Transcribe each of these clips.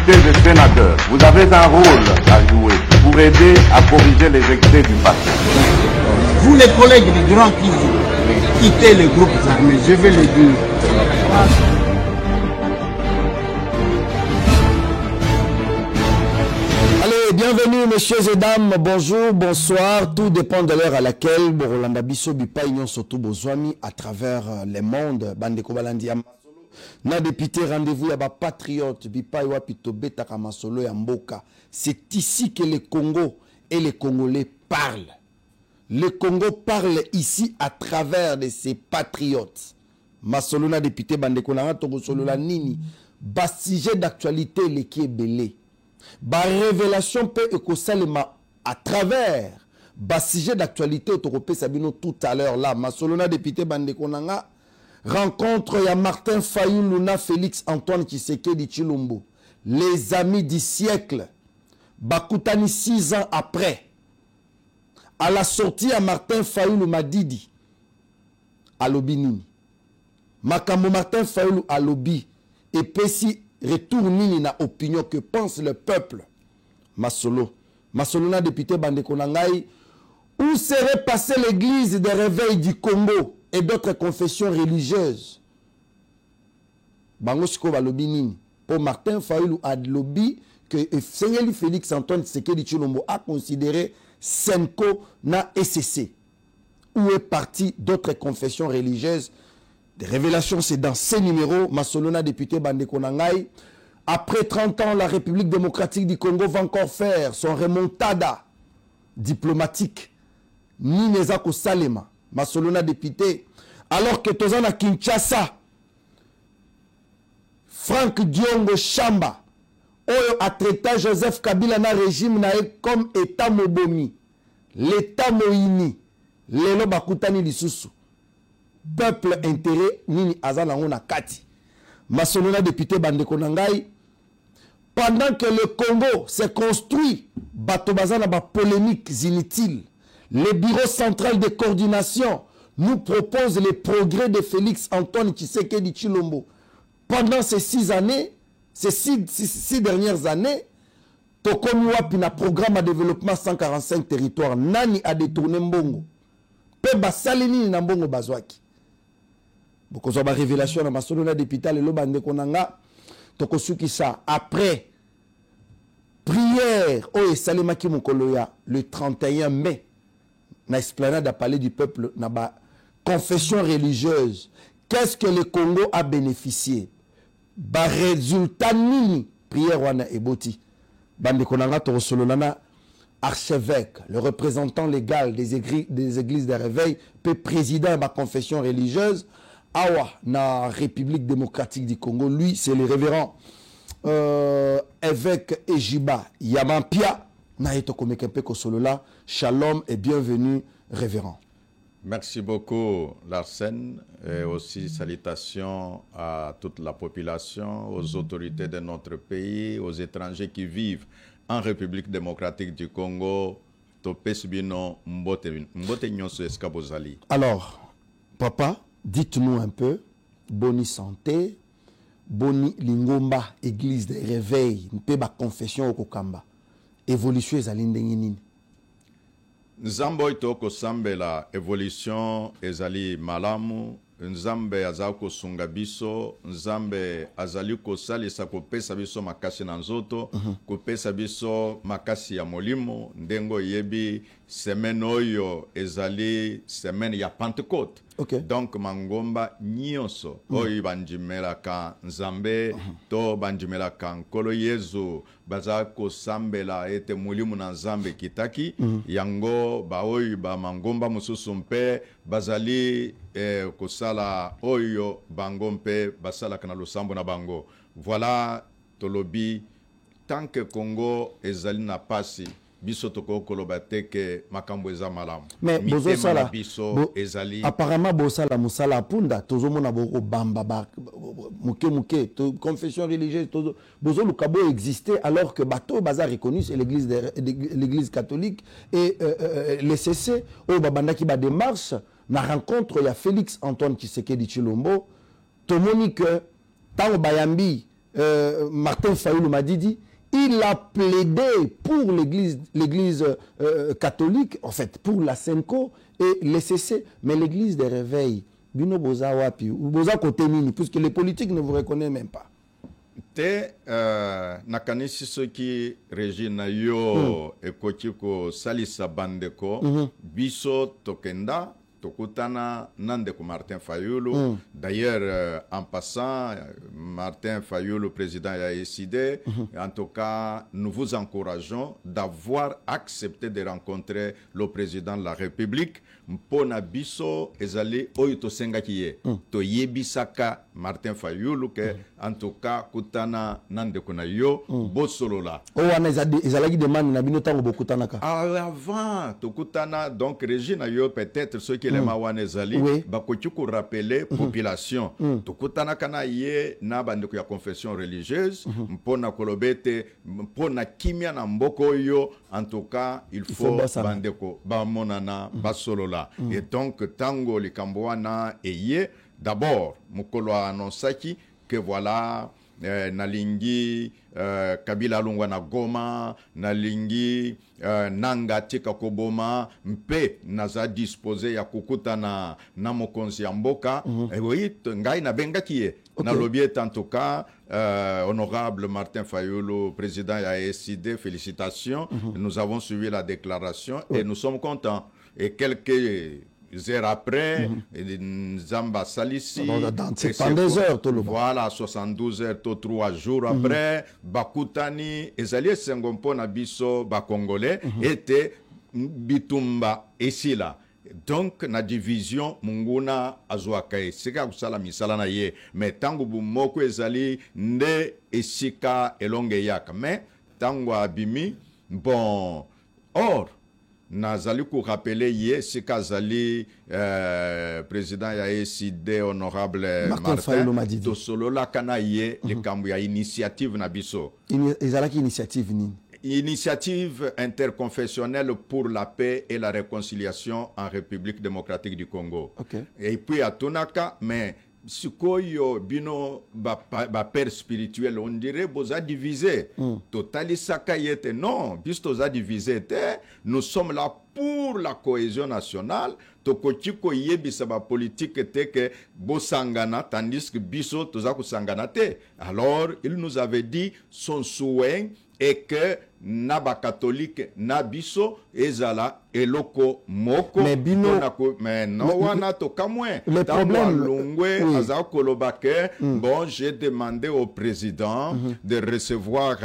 députés et sénateurs, vous avez un rôle à jouer pour aider à corriger les excès du passé. Vous les collègues du Grand qui quittez les groupes armés, je vais le dire. Allez, bienvenue messieurs et dames, bonjour, bonsoir, tout dépend de l'heure à laquelle Borolanda Bisso Bipa Union surtout Bozwami à travers le monde, Bandeko Balandi Amasolo, na député rendez-vous ya ba patriote Bipa Iwa Pitobe Takamasolo ya Mboka. C'est ici que le Congo et les Congolais parlent. Le Congo parle ici à travers de ses patriotes. Masolo na député Bandeko Nanga Togo Solo la Nini, bas sujet d'actualité les qui est belé. Ba révélation peut ekosalema à travers ba sujet d'actualité autoropé Sabino tout à l'heure là Masolona député Bandeko Nanga rencontre ya Martin Fayulu na Félix Antoine Tshisekedi Tshilombo, les amis du siècle. Bakutani 6 ans après, à la sortie à Martin Fayulu Madidi à Lobi Nini Makambo Martin Fayulu à Lobi et Pessi retour nini na opinion que pense le peuple. Masolo na député Bandeko Nangai, où serait passée l'église des réveils du Congo et d'autres confessions religieuses? Bango siko balobi nini pour Martin Fayulu à Lobi que Seigneur Félix Antoine Tshisekedi Tshilombo a considéré Senko na SCC, où est parti d'autres confessions religieuses. Des révélations, c'est dans ces numéros. Masolona, député Bandeko Nangai. Après 30 ans, la République démocratique du Congo va encore faire son remontada diplomatique. Ninezako Salema. Masolona, député. Alors que Tozan à Kinshasa, Franck Diongo Chamba, Oyo a traité Joseph Kabila na régime na comme État Mobomi, l'État Moïni, Lelo Bakutani Lisusu. Peuple intérêt nini azala ngona kati. Masonona député Bandeko Nangai, pendant que le Congo s'est construit bato bazana ba polémiques inutiles, le bureau central de coordination nous propose les progrès de Félix Antoine Tshisekedi Tshilombo. Pendant ces 6 années, ces 6 dernières années, Tokomi wapi na programme de développement 145 territoires nani a détourné mbongo. Pe basalini na mbongo bazwaki. Beaucoup de révélations dans ma solona député le Bandeko Nanga tokosuki ça après prière au Salemaki Mokoloya le 31 mai na esplanade à palais du peuple na ba confession religieuse. Qu'est-ce que le Congo a bénéficié? Ba résultat nini prière wana eboti Bandeko Nanga tokosololana archevêque, le représentant légal des églises de réveil, peut présider ma confession religieuse. Awa, na République démocratique du Congo, lui, c'est le révérend évêque Ejiba Yamampia. Naïto Komekempe Kosolola, shalom et bienvenue, révérend. Merci beaucoup, Larsen, et aussi salutations à toute la population, aux autorités de notre pays, aux étrangers qui vivent en République démocratique du Congo. Alors, papa, dites-nous un peu, boni santé, boni lingomba, église de réveil, mpeba confession au Kokamba, évolution ezali ndenge nini? Nzambo itoko sambela évolution ezali malamu, Nzambe azako sunga biso, Nzambe azali ko salisa kopesa biso makasi na nzoto, kopesa biso makasi ya molimo, ndengo yebi semaine oyo ezali semaine ya Pentecôte. Okay. Donc mangomba nyonso oyo banjimela ka Nzambe to banjimela ka nkolo Yezu bazako sambela ete molimo na Nzambe kitaki yango ba oyo ba mangomba mususu mpe bazali kosala oyo bango mpe basala kana losambo na bango. Voilà tolobi tant que Congo ezali na pasi biso toko koloba teke makambo eza malamu. Mais bozo sala biso ezali apparemment bosala musala punda tozo mona boko bamba ba muke confession religieuse tozo bozo lukabo exister alors que bateau bazar reconnu c'est l'église catholique et les CC au babandaki ba démarche na rencontre ya Félix Antoine Tshisekedi Tshilombo tomoni que tango bayambi Martin Fayoulou Madidi, il a plaidé pour l'église catholique, en fait, pour la Senko et l'ECC, mais l'église des réveils, Bino Boza Wapi, Boza Kotemini, puisque les politiques ne vous reconnaissent même pas. Te nakanisi soki Regina yo ekotiko salisa bandeko biso tokenda tokutana nandeko Martin Fayoulou. D'ailleurs, en passant, Martin Fayoulou, président de la SID, en tout cas, nous vous encourageons d'avoir accepté de rencontrer le président de la République. Mpona biso ezali oyo tosengaki ye to yebisaka Martin Fayoulou que en tout cas kutana nandeko na yo bosolola wana ezalaki demande na bino tango bokutanaka avant tokutana. Donc Regina yo peut-être ceux qui les mawana ezali bakoki ko rappeler population tokutanaka na ye na bandeko ya confession religieuse mpona kolobete mpona kimia na mboko yo. En tout cas il faut bandeko bamonana basolola. Et donc, tango likamboana eye, d'abord, mukolo annonsaki que voilà, nalingi Kabila Lungwa na Goma, nalingi nanga tika koboma, mpe naza disposé ya kukuta na mokonzi ya mboka. Et oui, ngai na benga kiye. Na lobiet en tout cas, honorable Martin Fayoulou, président de SID, félicitations. Nous avons suivi la déclaration et nous sommes contents. Et quelques heures après, Nzamba Salissi, dans 72 heures, tout le monde. Voilà, 72 heures, 3 jours après, Bakutani, Ezali Sengompo Nabiso, Bakongolais, était Bitumba Esila. Donc, na division, Munguna Azuakae, Sika Kusala Misala na ye, mais tango Bumoko Ezali, Nde Esika Elonge Yak, mais tango Abimi, bon, or, nazali ko rappeler ye sikazali président ya SID honorable Martin Fayoulou Madidi to solo la kana ye likambo ya initiative na biso ezalaki initiative nini initiative interconfessionnelle pour la paix et la réconciliation en République démocratique du Congo. Et puis à Tonaka, mais sikoyo bino ba père spirituel on dirait boza divisé totali sakayete non bisto za divisé nous sommes là pour la cohésion nationale tokotiko yebisa ba politique te que bosangana tandis que biso toza kusangana te. Alors il nous avait dit son souhait et que naba catholique nabiso ezala eloko moko mais bino mais non wana to kamwe le problème longwe aza kolobake bon j'ai demandé au président de recevoir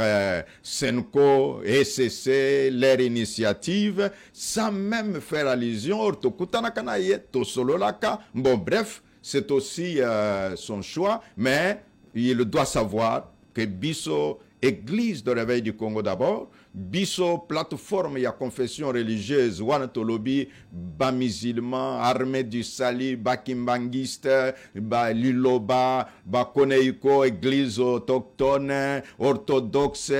Senko ECC leur initiative sans même faire allusion to kutana kana ye to sololaka. Bon bref, c'est aussi son choix, mais il doit savoir que biso Église de réveil du Congo d'abord, biso plateforme ya confession religieuse wana tolobi ba musulman, armée du salut, ba kimbangiste, ba liloba, ba koneiko, église autochtone, orthodoxe,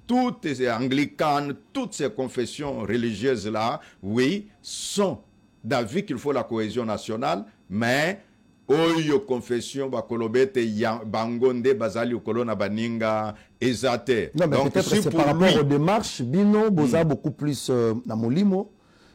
toutes ces anglicanes, toutes ces confessions religieuses là, oui, sont d'avis qu'il faut la cohésion nationale, mais oyo confession bakolobete ya bangonde bazali kolona baninga ezate. Non, mais peut-être c'est par rapport aux démarches bino boza beaucoup plus na molimo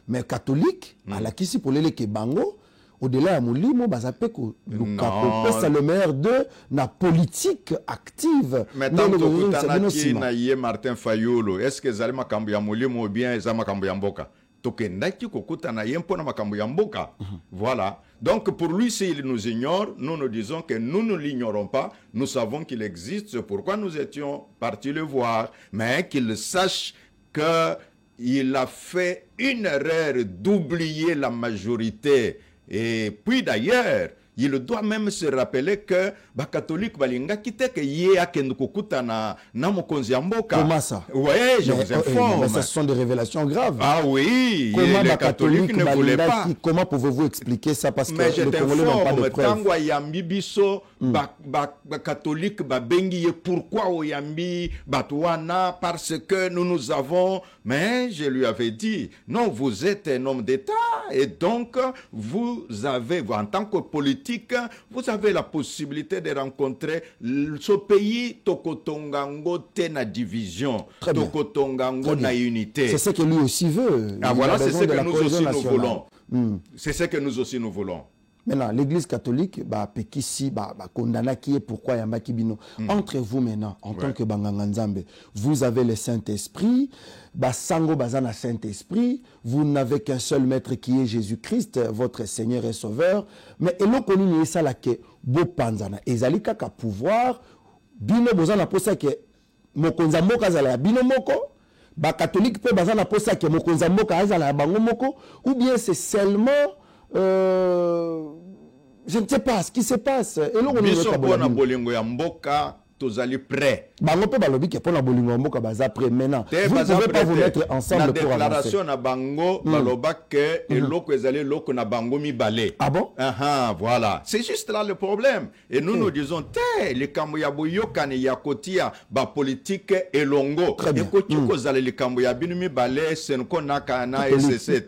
mais catholique à la kisi pour les bango au-delà ya molimo bazape ko luka le meilleur de na politique active. Mais tant que na ye Martin Fayoulou, est-ce que zali makambo ya molimo ou bien ezama makambo ya mboka? Tokendaki kokuta na yempo na makambo ya mboka. Voilà. Donc pour lui, s'il nous ignore, nous nous disons que nous ne l'ignorons pas. Nous savons qu'il existe, c'est pourquoi nous étions partis le voir. Mais qu'il sache qu'il a fait une erreur d'oublier la majorité. Et puis d'ailleurs, il doit même se rappeler que les catholiques balinga kite que yé akende kokuta na mokonzi ya mboka. Comment ça? Ouais, je vous informe. Mais ce sont des révélations graves. Ah oui, comment les catholiques ne voulaient pas. Comment pouvez-vous expliquer ça? Parce que les Congolais n'ont pas de preuves. Tango yambi biso ba catholique ba bengi pourquoi oyambi batouana parce que nous avons. Mais je lui avais dit non, vous êtes un homme d'État et donc vous avez en tant que politique politique, vous avez la possibilité de rencontrer ce pays Tokotongango na division, Tokotongango na unité. C'est ce que lui aussi veut. Ah, voilà, c'est ce que nous aussi nous voulons. C'est ce que nous aussi nous voulons. Maintenant, l'Église catholique, Pekisi, condamna qui est pourquoi Yamba Kibino. Entre vous maintenant, en tant que Banganga Nzambe, vous avez le Saint-Esprit, Sango Bazana Saint-Esprit, vous n'avez qu'un seul maître qui est Jésus-Christ, votre Seigneur et Sauveur. Mais elo konini esala ke bo panzana. Ezali kaka pouvoir, bino bozana posa ke mokonza mboka azala ya bino moko, catholique pe bazana posa ke mokonza mboka azala ya bango moko, ou bien c'est seulement je ne sais pas ce qui se passe. Et là, on est bolingo ya mboka tozali prêt. Bango pe balobi ke pona bolingo mboka baza prêt maintenant. Vous ne pouvez pas vous mettre ensemble pour avancer. La déclaration na bango baloba ke eloko ezali loko na bango mi balé. Ah bon? Voilà. C'est juste là le problème. Et nous nous disons les kambo ya boyoka ne yakotia ba politique elongo. Et ko zali le kambo ya binu mi balé senko nakana SCC.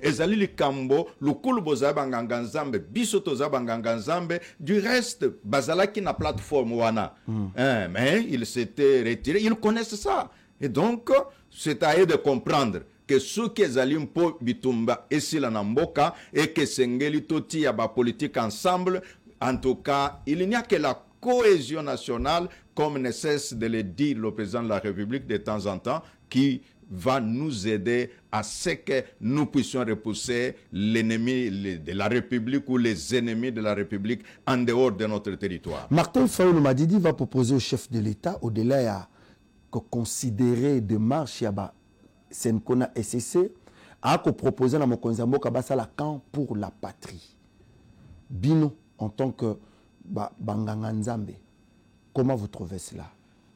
Ezali le kambo lukulu boza banganga nzambe biso toza banganga nzambe du reste bazala ki na plateforme wana. Mais ils s'étaient retirés, ils connaissent ça. Et donc, c'est à eux de comprendre que ceux qui ont po bitumba et si la namboka et que sengeli toti ya ba politique ensemble, en tout cas, il n'y a que la cohésion nationale, comme ne cesse de le dire le président de la République de temps en temps, qui va nous aider à ce que nous puissions repousser l'ennemi de la République ou les ennemis de la République en dehors de notre territoire. Martin Fayulu Madidi va proposer au chef de l'État, au-delà de considérer de marche à Senkona SCC, à proposer à Mokonza Mboka basala camp pour la patrie. Bino, en tant que Banganga Nzambe, comment vous trouvez cela?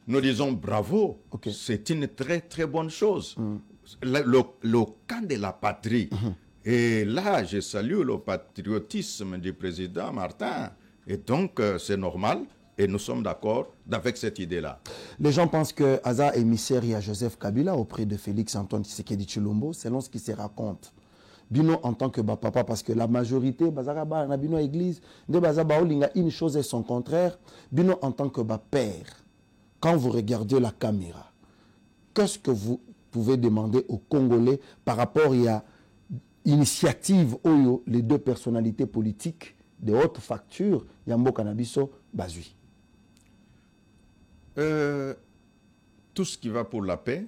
Nous disons bravo, c'est une très très bonne chose. Le camp de la patrie. Et là, je salue le patriotisme du président Martin. Et donc, c'est normal. Et nous sommes d'accord avec cette idée-là. Les gens pensent que Aza émissaire à Joseph Kabila auprès de Félix Antoine Tshisekedi Tshilombo, selon ce qui se raconte. Bino en tant que papa, parce que la majorité, na bino église, une chose et son contraire. Bino en tant que père. Quand vous regardez la caméra, qu'est-ce que vous pouvez demander aux Congolais par rapport à l'initiative Oyo, les deux personnalités politiques de haute facture, Yambo Kanabiso, Bazui? Tout ce qui va pour la paix,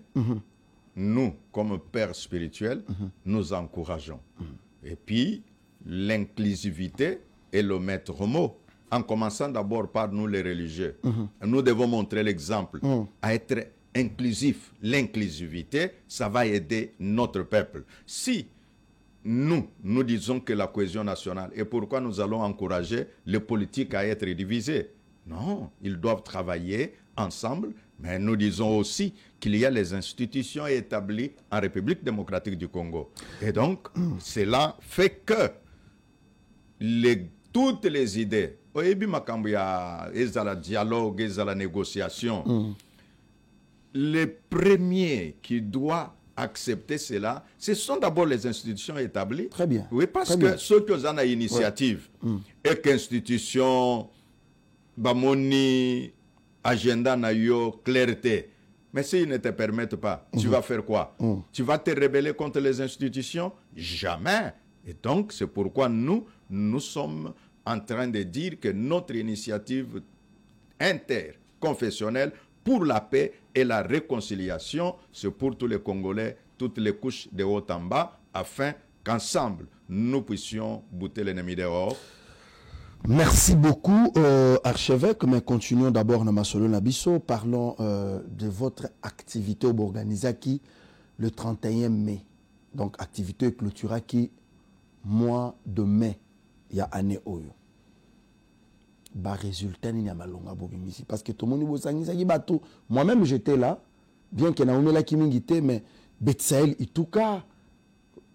nous, comme pères spirituels, nous encourageons. Et puis, l'inclusivité est le maître mot. En commençant d'abord par nous les religieux. Nous devons montrer l'exemple à être inclusif. L'inclusivité, ça va aider notre peuple. Si nous disons que la cohésion nationale, et pourquoi nous allons encourager les politiques à être divisés? Non, ils doivent travailler ensemble, mais nous disons aussi qu'il y a les institutions établies en République démocratique du Congo. Et donc, cela fait que toutes les idées, dialogue, la négociation, les premiers qui doivent accepter cela, ce sont d'abord les institutions établies. Très bien. Oui, parce que ceux qui ont une initiative, et qu'institution, bamoni, agenda na yo, clarté. Mais s'ils ne te permettent pas, tu vas faire quoi? Tu vas te rebeller contre les institutions? Jamais. Et donc, c'est pourquoi nous sommes en train de dire que notre initiative interconfessionnelle pour la paix et la réconciliation, c'est pour tous les Congolais, toutes les couches de haut en bas, afin qu'ensemble, nous puissions bouter l'ennemi dehors. Merci beaucoup, archevêque. Mais continuons d'abord dans Masolo Nabiso. Parlons de votre activité au Borganizaki le 31 mai. Donc, activité clôturaki mois de mai. Il y a année Oyo. Bah, résultat, il y a malonga bobimisi. Parce que tout le monde est moi-même, j'étais là. Bien que Naomi la Kimingité, mais Betsaël Itouka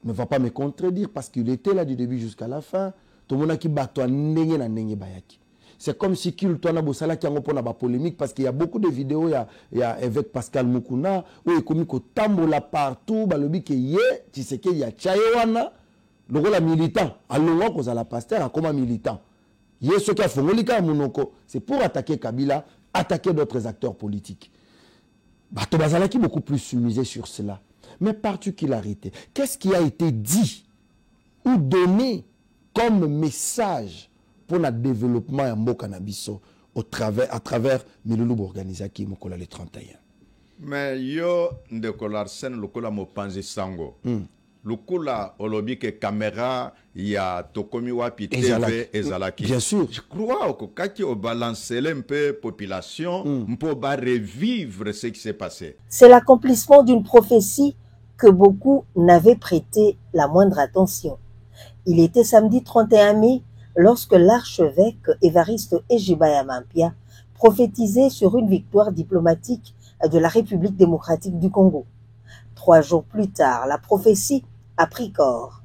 ne va pas me contredire parce qu'il était là du début jusqu'à la fin. Tout le monde qui bat toi n'engue na n'engue bayaki. C'est comme si qu'il toi na bosala qui a une polémique parce qu'il y a beaucoup de vidéos il y a avec Pascal Mukuna où il commis ko tambola partout balobi ke ye tu sais que il y a chayewana le rôle militant allons cause à la pasteur comme militant Yeso qui a fongolika monoko, c'est pour attaquer Kabila, attaquer d'autres acteurs politiques. Bato Bazalaki beaucoup plus misé sur cela. Mais particularité, qu'est-ce qui a été dit ou donné comme message pour le développement de Mboka Nabiso à travers Milulu Borganizaki Mokola le 31? Mais yo ndekola sen lokola mopanzi sango. Lokola olobi ke caméra ya tokomi wapi TV ezalaki. Bien sûr. Je crois que kaki o balancer un peu population pour revivre ce qui s'est passé. C'est l'accomplissement d'une prophétie que beaucoup n'avaient prêté la moindre attention. Il était samedi 31 mai lorsque l'archevêque Évariste Ejibaya Mampia prophétisait sur une victoire diplomatique de la République démocratique du Congo. 3 jours plus tard, la prophétie a pris corps.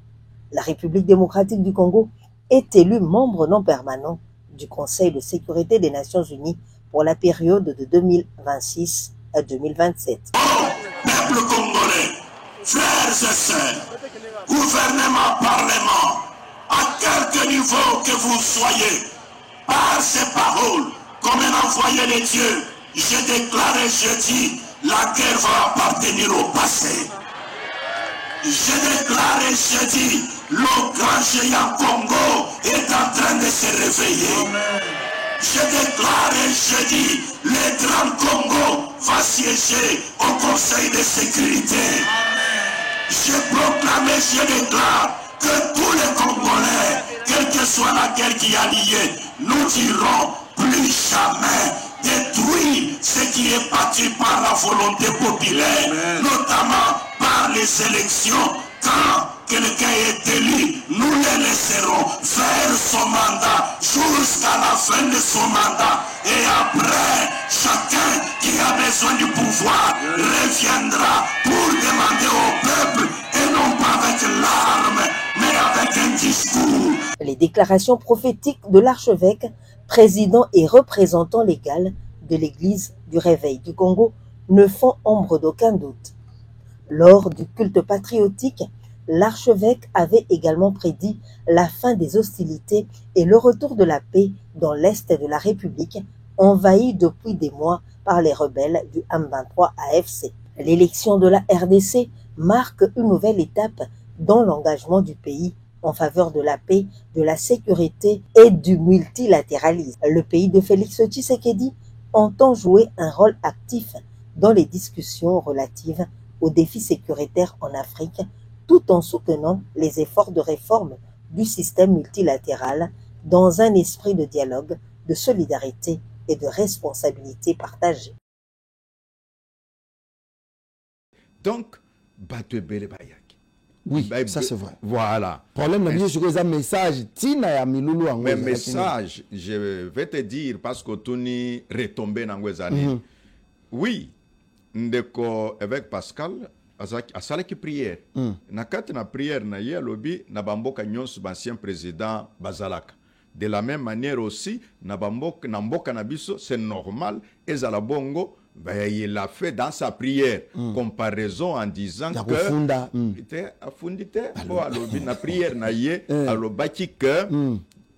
La République démocratique du Congo est élue membre non permanent du Conseil de sécurité des Nations Unies pour la période de 2026 à 2027. Peuple congolais, frères et sœurs, gouvernement, parlement, à quelque niveau que vous soyez, par ces paroles, comme un envoyé de Dieu, je déclare et je dis, la guerre va appartenir au passé. Je déclare et je dis, le grand géant Congo est en train de se réveiller. Je déclare et je dis, le grand Congo va siéger au Conseil de sécurité. Je proclame et je déclare que tous les Congolais, quelle que soit la guerre qui a lié, nous dirons plus jamais détruire ce qui est bâti par la volonté populaire, notamment par les élections. Quand quelqu'un est élu, nous le laisserons faire son mandat jusqu'à la fin de son mandat. Et après, chacun qui a besoin du pouvoir reviendra pour demander au peuple, et non pas avec l'arme, mais avec un discours. Les déclarations prophétiques de l'archevêque, président et représentant légal de l'Église du Réveil du Congo, ne font ombre d'aucun doute. Lors du culte patriotique, l'archevêque avait également prédit la fin des hostilités et le retour de la paix dans l'est de la République, envahi depuis des mois par les rebelles du M23 AFC. L'élection de la RDC marque une nouvelle étape dans l'engagement du pays en faveur de la paix, de la sécurité et du multilatéralisme. Le pays de Félix Tshisekedi entend jouer un rôle actif dans les discussions relatives aux défis sécuritaires en Afrique, tout en soutenant les efforts de réforme du système multilatéral dans un esprit de dialogue, de solidarité et de responsabilité partagée. Donc, Bato Bele Bayaki. Oui, ça c'est vrai. Voilà. Problème, c'est que les messages, mais message, je vais te dire, parce que tu es retombé dans les années. Oui, ndeko avec Pascal, a salaki prière. Na kati na prière na ye lobi na bamboka nyonso ancien président bazalaka. De la même manière aussi, na mboka na biso, c'est normal, ezala bongo, il l'a fait dans sa prière. Comparaison en disant que la prière na ye alobaki que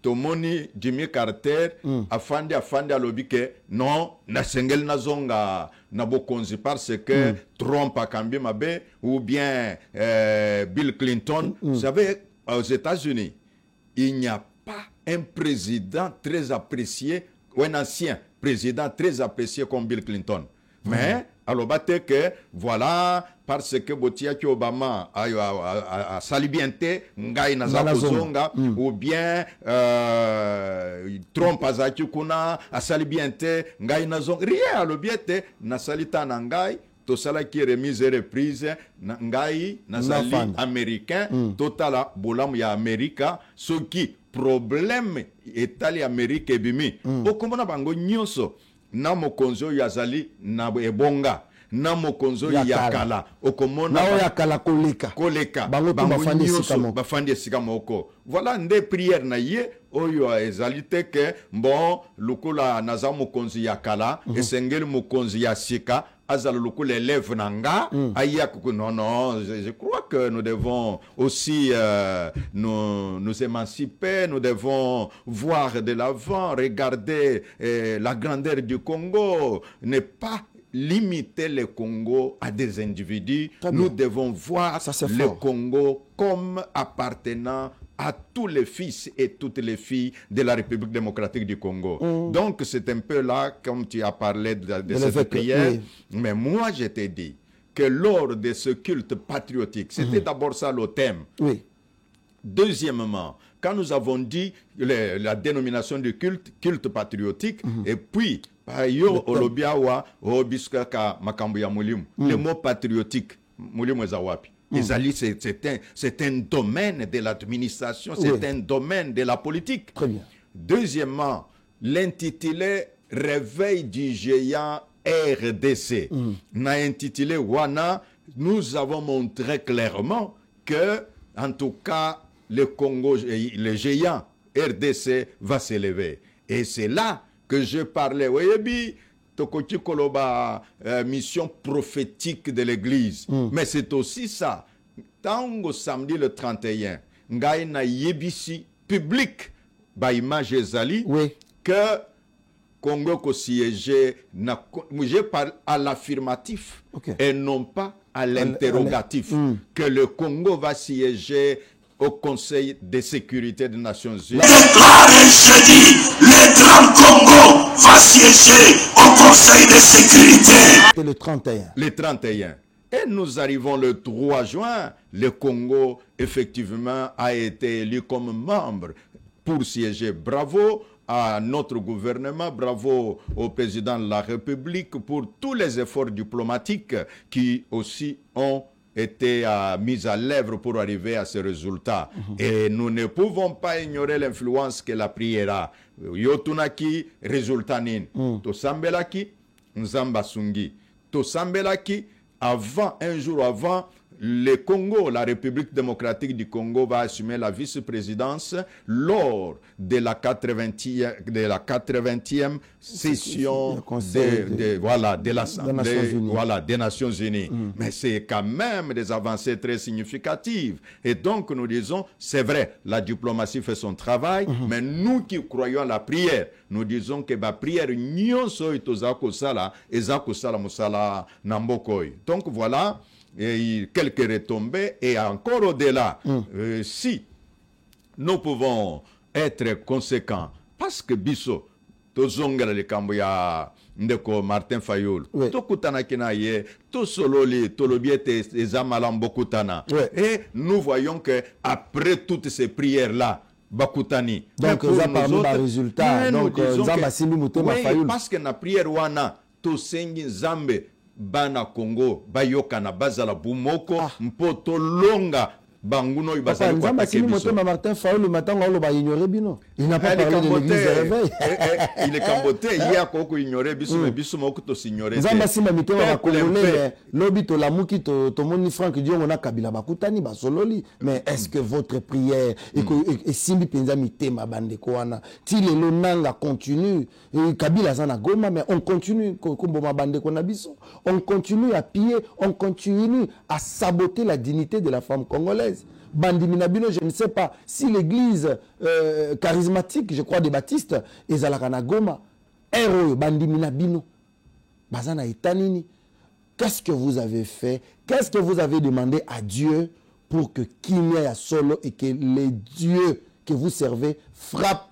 tomoni Jimmy Carter afande alobi que non na sengel na zonga na bokonzi parce que Trump a cambié mabe ou bien Bill Clinton. Vous savez, aux États-Unis, il n'y a pas un président très apprécié ou un ancien président très apprécié comme Bill Clinton. Mais alors que voilà, parce que Botiaki Obama a salibienté ngai na zakozonga ou bien Trump a zaki kuna a salibienté ngai na zonga rien le biete na salita na ngai to sala qui remise et reprise ngai na sali américain totala bolamu ya Amerika ce qui problème etali Amerika ebimi okomona bango nyonso na mokonzo yazali na ebonga na mokonzo yakala okomona na yakala koleka bango bafandi esika moko. Voilà nde prière na ye oyo ezali te ke bon lukula naza mokonzi yakala esengeli mokonzi ya sika azala lukula élève nanga non, je crois que nous devons aussi nous émanciper, nous devons voir de l'avant, regarder la grandeur du Congo, ne pas limiter le Congo à des individus. Nous devons voir le Congo comme appartenant à tous les fils et toutes les filles de la République démocratique du Congo. Donc c'est un peu là, comme tu as parlé de cette prière, mais moi je t'ai dit que lors de ce culte patriotique, c'était d'abord ça le thème. Deuxièmement, quand nous avons dit la dénomination du culte patriotique, et puis le mot patriotique, c'est un domaine de l'administration, c'est un domaine de la politique. Très bien. Deuxièmement, l'intitulé Réveil du géant RDC. N'a intitulé Wana, nous avons montré clairement que, en tout cas, le Congo, le géant RDC va s'élever. Et c'est là que je parlais. Voyez, Tokoti Koloba, mission prophétique de l'Église. Mais c'est aussi ça. Tango samedi le 31, Ngaï na yebisi public, ba image ezali, que Congo ko siéger, je parle à l'affirmatif et non pas à l'interrogatif. Que le Congo va siéger au Conseil de sécurité des Nations Unies. Déclaré jeudi, le Grand Congo va siéger au Conseil de sécurité. C'est le 31. Le 31. Et nous arrivons le 3 juin, le Congo, effectivement, a été élu comme membre pour siéger. Bravo à notre gouvernement, bravo au président de la République pour tous les efforts diplomatiques qui aussi ont été mis à l'œuvre pour arriver à ce résultat. Et nous ne pouvons pas ignorer l'influence que la prière a. Yotunaki, résultat nin. Tosambelaki, Nzambasungi. Tosambelaki, avant, un jour avant, le Congo, la République démocratique du Congo va assumer la vice-présidence lors de la 80e session des Nations Unies. Mais c'est quand même des avancées très significatives. Et donc nous disons, c'est vrai, la diplomatie fait son travail, mais nous qui croyons à la prière, nous disons que la prière nyonso itozako sala ezako sala musala nambokoi. Donc voilà. Et quelques retombées et encore au-delà, si nous pouvons être conséquents, parce que Bisso, tozongela le kamboya ndeko Martin Fayoul, tokutana kinaye, tosololi, tolobiete ezamalam bokutana. Et nous voyons que après toutes ces prières-là, Bakutani. Donc, ça parle d'un résultat. Donc, parce que la prière wana, tosengi Zambe, bana Congo bayokana bazala bumoko mpoto longa banguno ibazali kwa biso. Martin Fayoul le matin on va ignorer bino. Il n'a pas parlé de l'église de réveil. Il est camboté hier ko ignorer biso mais biso moko to signorer. Zamba sima mitema ba congolais lobi to lamuki to moni Franck Dieu on a kabila bakutani ba sololi. Mais est-ce que votre prière et simbi penza mitema bande ko wana ti le nanga continue kabila sana Goma mais on continue kombo mabande ko na biso. On continue à piller, on continue à saboter la dignité de la femme congolaise. Bandi Minabino, je ne sais pas si l'église charismatique, je crois, des baptistes, Ezalakana Goma, Héros, Bandi Minabino, Bazana Etanini, qu'est-ce que vous avez fait? Qu'est-ce que vous avez demandé à Dieu pour que Kimia Solo et que les dieux que vous servez frappent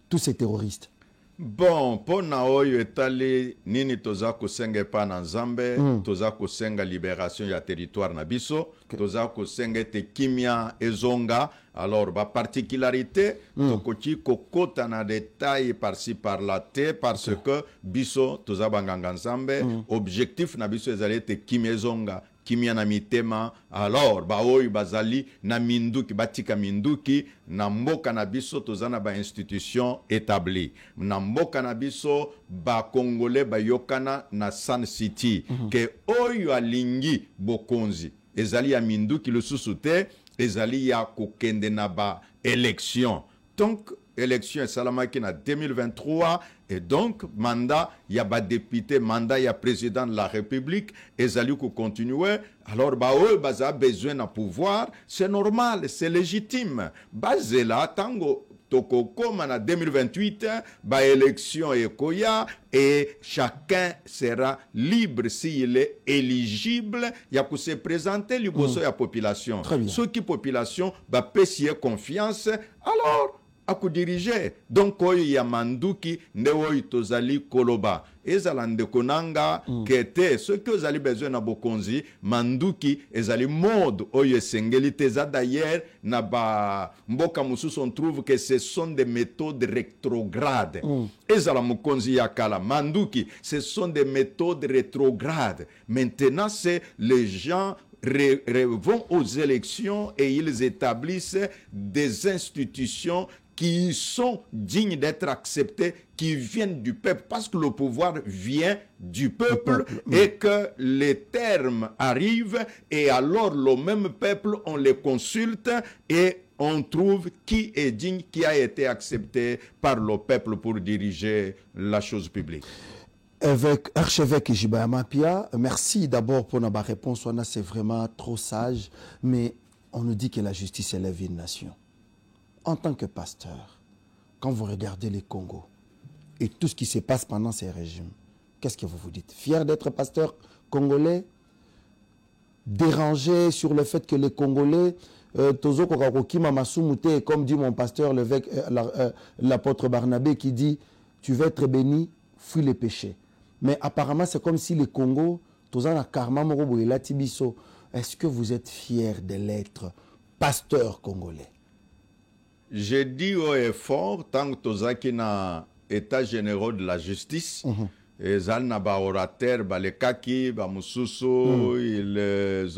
tous ces terroristes? Bon, pour Naoyo etali nini toza kosenga pa na Nzambe, toza kosenga libération ya territoire na biso, toza kosenga te kimia ezonga. Alors, ba particularité, tokoti kokota na détail par-ci par-là te parce que biso toza banganga Nzambe, objectif na biso ezali te kimia ezonga. kimia na mitema. Alors baoyo bazali na minduki batika minduki na mboka na biso tozana ba institution établie na mboka na biso ba congolais bayokana na Sun City ke oyo alingi bokonzi ezali ya minduki lususu te ezali ya kokende na ba élection. Donc élection esalamaki na 2023 et donc mandat ya ba député mandat ya président de la République ezali ko continuer. Alors baza besoin na pouvoir, c'est normal, c'est légitime. Bazela tango tokokoma na 2028 ba élection ekoya et chacun sera libre s'il est éligible ya ko se présenter liboso ya population. Ceux qui population ba pesier confiance alors à diriger. Donc oyo ya manduki nde oyo tozali koloba ezala ndeko nanga kete ce que ozali besoin na bokonzi manduki ezali mode oyo esengeli te za. D'ailleurs na ba mboka mususu on trouve que ce sont des méthodes rétrogrades. Ezala mokonzi ya kala manduki ce sont des méthodes rétrogrades. Maintenant c'est les gens vont aux élections et ils établissent des institutions qui sont dignes d'être acceptés, qui viennent du peuple, parce que le pouvoir vient du peuple et que les termes arrivent et alors le même peuple, on les consulte et on trouve qui est digne, qui a été accepté par le peuple pour diriger la chose publique. Avec archevêque Jibayama Pia, merci d'abord pour notre réponse. C'est vraiment trop sage, mais on nous dit que la justice élève une nation. En tant que pasteur, quand vous regardez les Congo et tout ce qui se passe pendant ces régimes, qu'est-ce que vous vous dites? Fier d'être pasteur congolais? Dérangé sur le fait que les Congolais, comme dit mon pasteur l'évêque, l'apôtre Barnabé qui dit, tu veux être béni, fuis les péchés. Mais apparemment, c'est comme si les Congo, est-ce que vous êtes fier de l'être pasteur congolais? J'ai dit au effort, tant que tozaki na état généraux de la justice, ils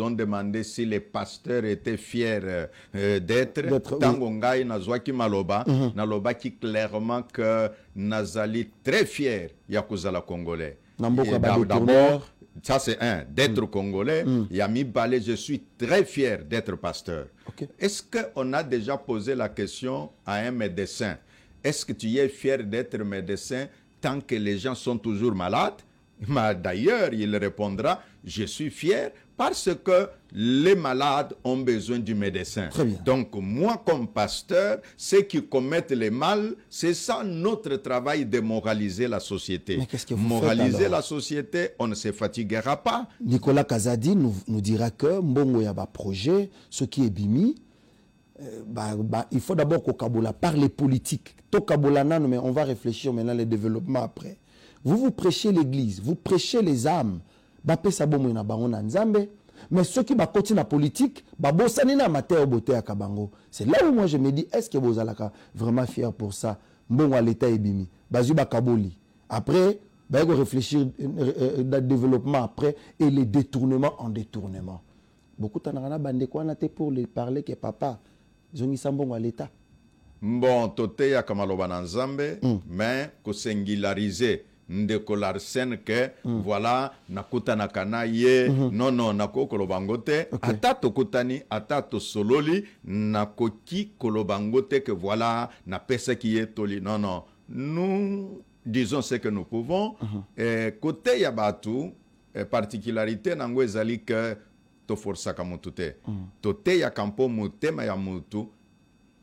ont demandé si les pasteurs étaient fiers d'être. Tango ngai nazwaki maloba, naloba qui clairement que nazali très fier ya kozala congolais. D'abord, ça c'est un, d'être congolais. Yami Balé, je suis très fier d'être pasteur. Okay. Est-ce qu'on a déjà posé la question à un médecin? Est-ce que tu es fier d'être médecin tant que les gens sont toujours malades? D'ailleurs, il répondra, je suis fier parce que les malades ont besoin du médecin. Donc, moi, comme pasteur, ceux qui commettent les mal, c'est ça notre travail de moraliser la société. Mais qu'est-ce que vous moraliser faites, la société, on ne se fatiguera pas. Nicolas Kazadi nous dira que Mbongo y a un projet, ce qui est bimi, il faut d'abord qu'au Kabola, par les politiques, mais on va réfléchir maintenant les développements après. Vous prêchez l'église, vous prêchez les âmes. Mais ceux qui continuent la politique, c'est là où moi je me dis, est-ce que vous êtes vraiment fiers pour ça? L'état est bimi. Après, il faut réfléchir le développement après et les détournements en détournement. Beaucoup de pour les parler que papa, l'État. Bon, toté ya kamaloba na nzambe, mais ko singulariser ndeko Larsen que voilà nakutana kana ye non nako kolobangote ata tokutani ata to sololi nakoki kolobangote que voilà na pesa qui est toli non nous disons ce que nous pouvons côté ya batu particularité nango ezali que to força kamutu te tote ya kampo mutema ya mutu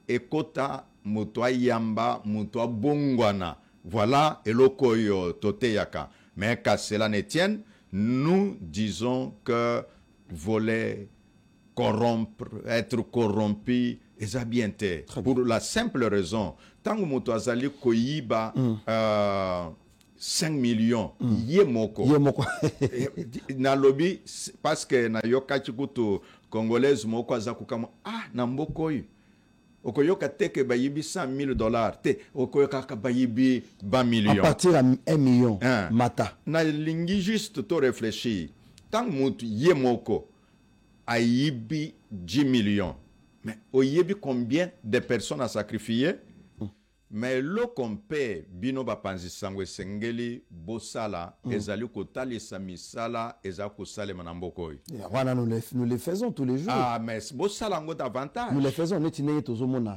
ekota mutu ayamba mutu abongwana. Voilà, eloko yo tote yaka. Mais qu'à cela ne tienne, nous disons que voler, corrompre, être corrompu, c'est bien te. Pour la simple raison, tant que mutu azali koyiba 5 millions, yemoko. Na lobby, parce que na yoka chikutu congolaise moko azakukamo, na mboko yu. Okoyoka teke bayibi $100,000 te okoyoka bayibi 20 millions. À partir de 1 million, mata. Na lingi juste to réfléchir. Tant mutu yemoko ayibi 10 millions. Mais oyebi combien de personnes a sacrifié? Mais le compé bino bapanzi sangwe sengeli bosala ezali kotali samisala ezako sale manambokoi. Voilà, nous les faisons tous les jours. Ah mais bosala ngo davantage. Nous les faisons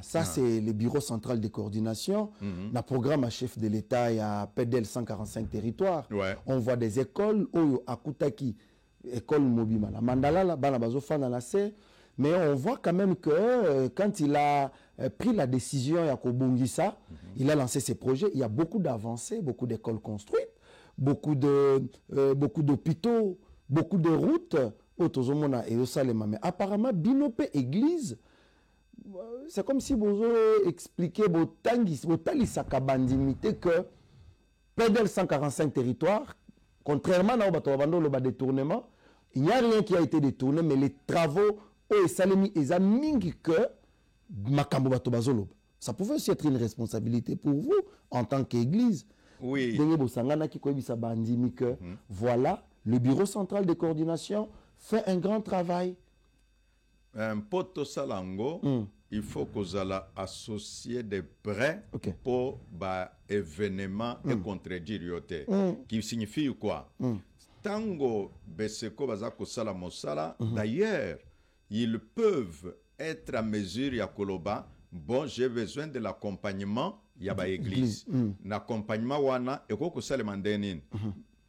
ça c'est le bureau central de coordination, le programme à chef de l'État et à PDL 145 territoires. Ouais. On voit des écoles oyo akutaki école Mobima la Mandala la bana bazofa na la C. Mais on voit quand même que quand il a pris la décision à Kobungisa, il a lancé ses projets. Il y a beaucoup d'avancées, beaucoup d'écoles construites, beaucoup d'hôpitaux, beaucoup de routes. Mais apparemment, Binope Église, c'est comme si vous expliquez que PDL 145 territoires, contrairement à le détournement, il n'y a rien qui a été détourné, mais les travaux ça pouvait aussi être une responsabilité pour vous en tant qu'église. Oui. Voilà, le bureau central de coordination fait un grand travail. Un poto salango, il faut que vous allez associer des prêts pour événements et contredire yote. Qui signifie quoi? Tango beseko bazako sala mosala. D'ailleurs, ils peuvent être à mesure ya koloba. Bon, j'ai besoin de l'accompagnement yaba église. L'accompagnement wana eko kusale mandenin.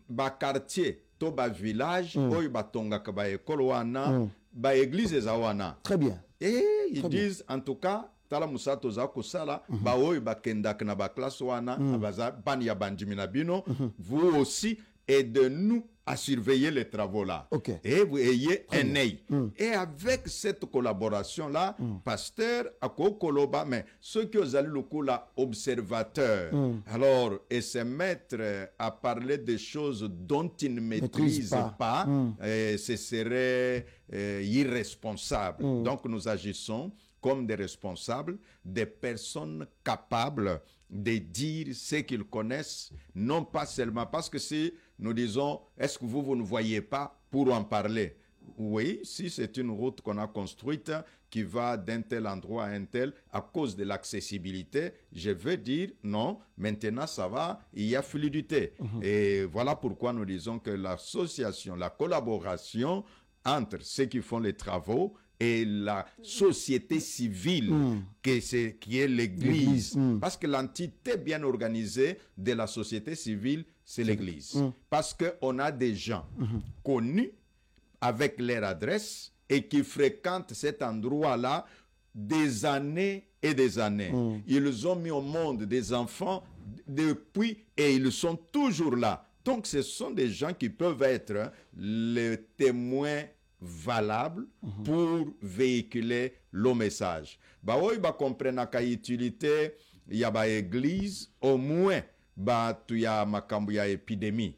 Ba quartier to ba village oy ba tonga ka ba école wana ba église eza wana. Très bien. Et ils disent en tout cas tala musato za kusala ba oy ba kendak na ba classe wana abaza ban ya bandimina bino. Vous aussi aidez-nous à surveiller les travaux-là. Et vous ayez un œil. Et avec cette collaboration-là, pasteur, à Koloba, mais ceux qui ont allé le coup là, observateurs, alors, et se mettre à parler des choses dont ils ne maîtrisent pas, ce serait irresponsable. Donc, nous agissons comme des responsables, des personnes capables de dire ce qu'ils connaissent, non pas seulement parce que si nous disons, est-ce que vous ne voyez pas pour en parler? Oui, si c'est une route qu'on a construite qui va d'un tel endroit à un tel à cause de l'accessibilité, je veux dire non, maintenant ça va, il y a fluidité. Et voilà pourquoi nous disons que l'association, la collaboration entre ceux qui font les travaux et la société civile qui est l'Église. Parce que l'entité bien organisée de la société civile, c'est l'Église. Parce qu'on a des gens connus avec leur adresse et qui fréquentent cet endroit-là des années et des années. Ils ont mis au monde des enfants depuis et ils sont toujours là. Donc ce sont des gens qui peuvent être les témoins valable pour véhiculer le message. Bah oui, bah comprendre qu'à utilité, il y a ba église au moins bah tu y a makambu ya épidémie.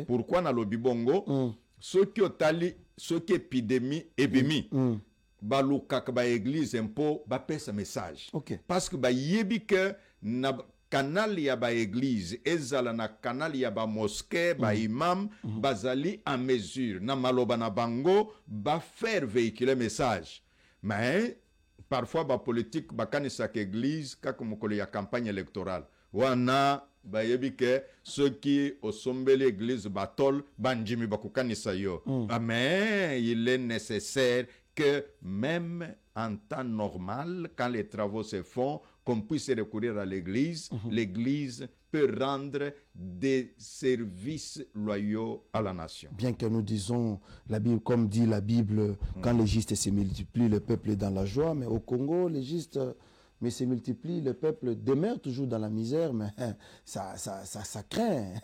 Pourquoi na lobi bongo ceux qui épidémie ébimi bah le kak ba église un peu bah paie ce message. Parce que bah yebi que na canal ya ba église ezala na canal ya ba mosquée ba imam bazali en mesure na maloba na bango ba faire véhiculer message. Mais parfois ba politique ba kanisa ke église kaka mokolo ya campagne électorale wana ba yebi ke ceux qui osombe l'église batol banjimi bakukanisa yo. Mais il est nécessaire que même en temps normal, quand les travaux se font, qu'on puisse recourir à l'église, l'église peut rendre des services loyaux à la nation. Bien que nous disons, la Bible, comme dit la Bible, quand les justes se multiplient, le peuple est dans la joie, mais au Congo, les justes se multiplient, le peuple demeure toujours dans la misère, mais ça craint.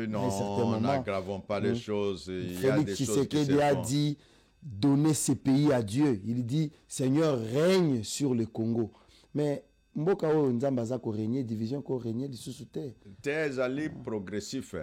Non, n'aggravons pas les choses. Il y a des choses qui se a font. dit, donner ce pays à Dieu. Il dit, Seigneur, règne sur le Congo. Mais mboka o nzamba za ko régner division ko régner lisusu te. Tes ali progressif.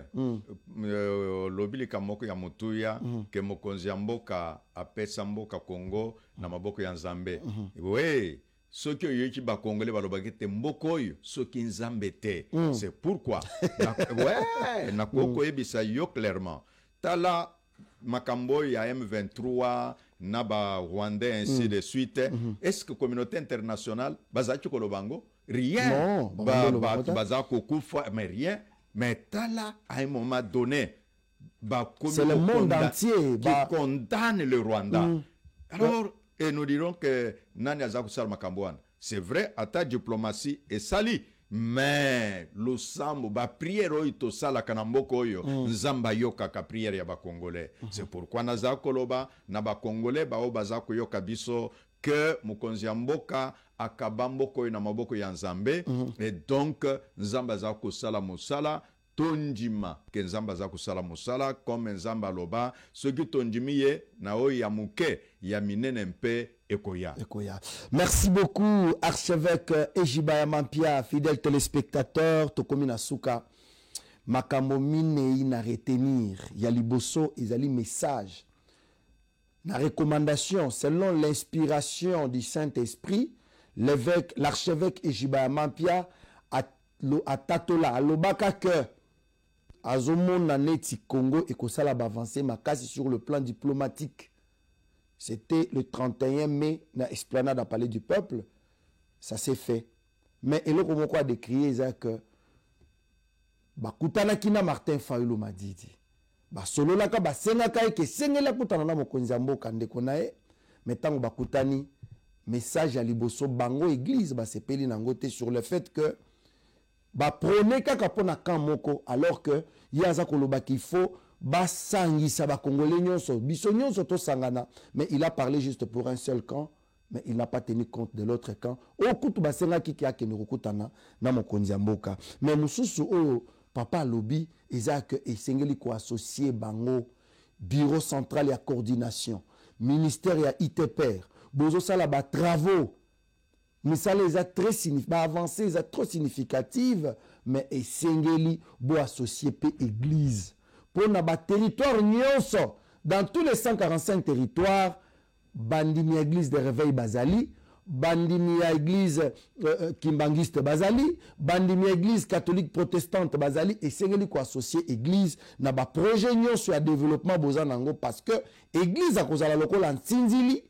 Lobili kamoko ya mutuya ke mokonzi ya mboka apesa mboka Congo na maboko ya Nzambe. Oui. Ceux qui ont ba congolais balobaki te mboko oyo soki Nzambe te. C'est pourquoi ouais, na koko ebisa yo clairement. Tala makambo ya M23 naba rwandais ainsi de suite. Est-ce que communauté internationale bazaki kolobango rien? Non, bazako kufa mais rien. Mais tala à un moment donné, c'est le monde entier qui condamne le Rwanda. Alors, et nous dirons que Nani Azakou Sal Makambouane, c'est vrai, à ta diplomatie est sali. Mais le sambo, ba prière oito sala kanamboko oyo, nzamba yoka ka prière ya ba Congolais. C'est pourquoi naza koloba, na ba Congolais ba obazako yoka biso, que mukonzi mboka akabamboko na maboko ya nzambe, et donc nzamba zako sala musala, tonjima ke nzamba za kusala musala comme nzamba loba soki tonjimiye na oyo ya muke ya minene mpe ekoya. Merci beaucoup archevêque Ejibaya Mampia, fidèle téléspectateur tokomi na suka makambo mine na retenir ya liboso ezali message na recommandation selon l'inspiration du Saint-Esprit. L'évêque l'archevêque Ejibaya Mampia a tatola alobaka que azomona neti Congo ekosala avancé makasi sur le plan diplomatique. C'était le 31 mai na esplanade à Palais du Peuple, ça s'est fait. Mais eloko moko a décrié ça que bakutana kina Martin Fayulu Madidi. Ba solo laka ba sengaka ke sengela kutana na mokonzi ya mboka ndeko nae, mais tango bakutani message à liboso bango église ba sepeli nango te sur le fait que ba prôner kaka pona kan moko alors que yaza koloba qu'il faut ba sangisa ba congolais nyonso biso nyonso to sangana, mais il a parlé juste pour un seul camp, mais il n'a pas tenu compte de l'autre camp. O kutu ba senga kiki ake nokutana na mokonzi ya mboka, mais mususu o papa lobi ezaka esengeli ko associer bango bureau central ya coordination, ministère ya ITPR, bozo sala ba travaux. Mais ça les a très avancé, les a trop significative, mais esengeli bo associé pe église. Pour na ba territoire nyonso, dans tous les 145 territoires, bandimi église de réveil bazali, bandimi église kimbangiste bazali, bandimi église catholique protestante bazali, esengeli ko associé église na ba projet nyonso ya développement bozanango parce que église a kozala lokola ntinzili.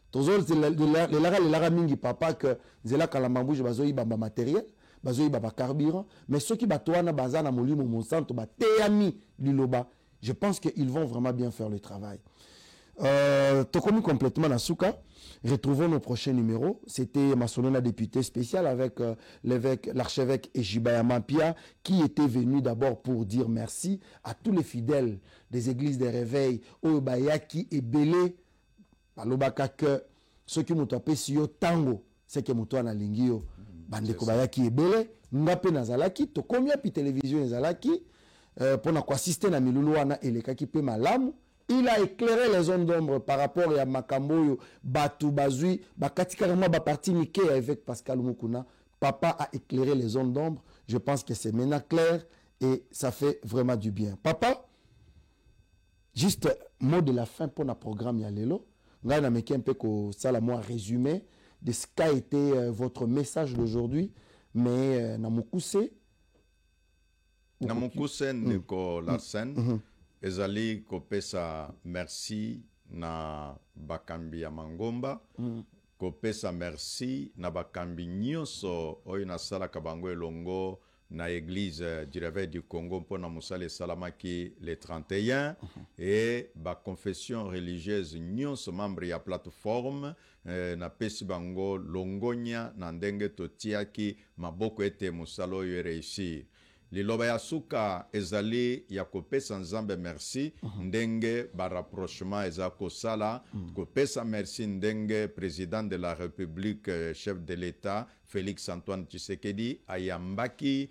Toujours les lara mingi papa que zela kalamambouge bazoyi bamba matériel, bazoyi baba carburant, mais ceux qui batoana bazana molimo monsanto ba teami liloba, je pense qu'ils vont vraiment bien faire le travail. Tokomi complètement na souka. Retrouvons nos prochains numéros. C'était Masonona député spécial avec l'évêque, l'archevêque Ejibaya Mampia, qui était venu d'abord pour dire merci à tous les fidèles des églises des réveils, Oyobayaki et Belé. Balobaka que ceux qui m'ont tapé sur tango, c'est que m'ont na lingio, bandeko bayaki ebele, ngape nazalaki, to combien pi télévision nazalaki, pour na assister na milulu wana elekaki pe malamu, il a éclairé les zones d'ombre par rapport à Makamboyo, Batu Bazui, Bakati carrément ba parti Nike avec Pascal Mukuna. Papa a éclairé les zones d'ombre, je pense que c'est maintenant clair et ça fait vraiment du bien. Papa, juste mot de la fin pour notre programme Yalelo. Nga na meki un peu ko sala moi résumé de ce qu'a été votre message d'aujourd'hui, mais na mukuse ndeko Larsen ezali kopesa merci na bakambi ya Mangomba, kopesa merci na bakambi nyonso oyo nasalaka bango elongo na église du réveil du Congo pour na musale salamaki le 31 et ba confession religieuse nyonso membre ya plateforme na pesi bango longonya na ndenge totiaki maboko ete musalo yo réussir. Liloba ya suka ezali ya kopesa nzambe merci ndenge ba rapprochement eza kosala kopesa merci ndenge président de la République chef de l'État Félix Antoine Tshisekedi ayambaki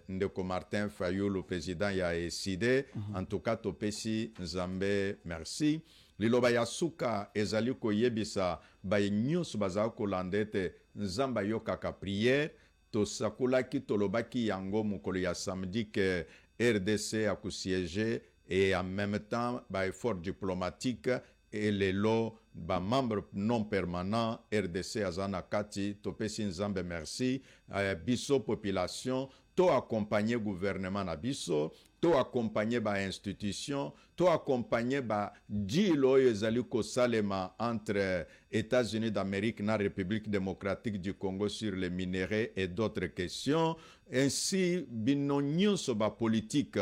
ndeko Martin Fayulu président ya ESID en tout cas topesi nzambe merci. Liloba ya suka ezali koyebisa ba nyonso bazala kolanda ete nzamba yokaka prière to sakulaki tolobaki yango mukolo ya samedi que RDC a kusiéger et en même temps ba effort diplomatique et les lots ba membres non permanents RDC azana kati topesi nzambe merci biso population to accompagner gouvernement na biso to accompagner ba institution, to accompagner ba dilo ezali ko salema entre États-Unis d'Amérique na République démocratique du Congo sur les minéraux et d'autres questions. Ainsi binonyo so ba politique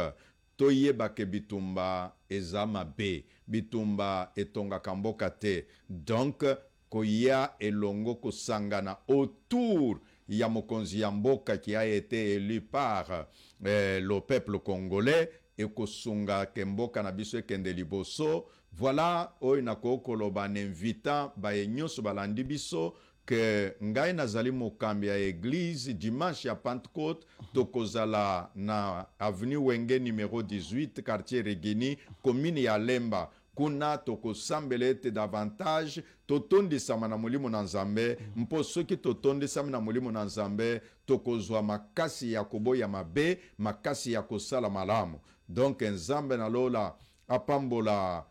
toyeba ke bitumba ezama be bitumba etonga kamboka te. Donc koya elongo kosangana autour ya mokonzi ya mboka qui a été élu par le peuple congolais et kosunga ke mboka na biso ekende liboso. Voilà oyo nakokoloba en invitant baye nyonso balandi biso que ngai nazali mokambi ya église dimanche ya Pentecôte tokozala na avenue Wenge numéro 18 quartier Regini commune ya Lemba. Kuna tokosambela ete davantage totondisama na molimo na Nzambe mpo soki totondisama na molimo na Nzambe tokozwa makasi ya koboya mabe makasi ya kosala malamu. Donc Nzambe na lola apambola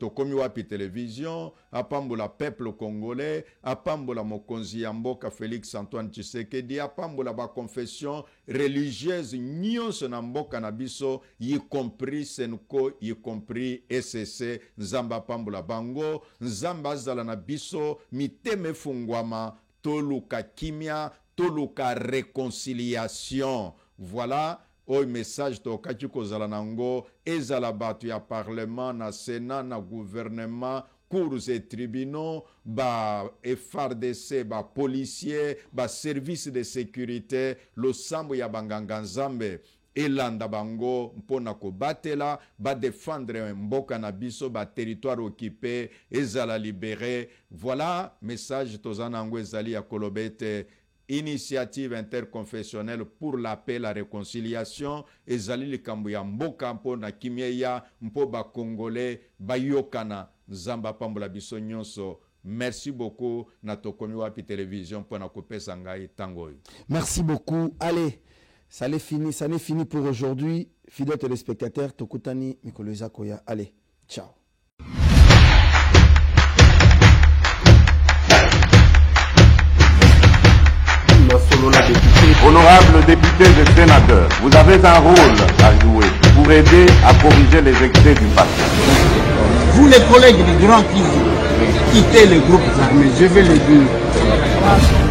tokomi wapi télévision, apambola peuple congolais, apambola mokonzi ya mboka Félix Antoine Tshisekedi, apambola ba confession religieuse nyonso na mboka na biso, y compris Senko, y compris SSC, Nzamba apambola bango, Nzamba azala na biso, miteme fungwama, toluka kimia, toluka réconciliation. Voilà. Oy message to kati kozala nango ezala batu ya parlement na sénat na gouvernement cours et tribunaux ba FARDC ba policier ba service de sécurité lo sambo ya banganga Nzambe elanda bango mpona kobatela ba défendre mboka na biso ba territoire occupé ezala libéré. Voilà message tozana ngo ezali ya kolobete initiative interconfessionnelle pour la paix, la réconciliation. Ezali likambo ya mboka mpo na kimia ya mpo ba Congolais bayokana Nzamba pambola biso nyonso. Merci beaucoup na tokomi wapi télévision pour na kopesa ngai tango. Merci beaucoup. Allez, ça n'est fini pour aujourd'hui. Fidèles téléspectateurs, tokutani Mikolo Koya. Allez, ciao. Honorables députés et sénateurs, vous avez un rôle à jouer pour aider à corriger les excès du passé. Vous les collègues du Grand Kivu, quittez les groupes armés, je vais le dire.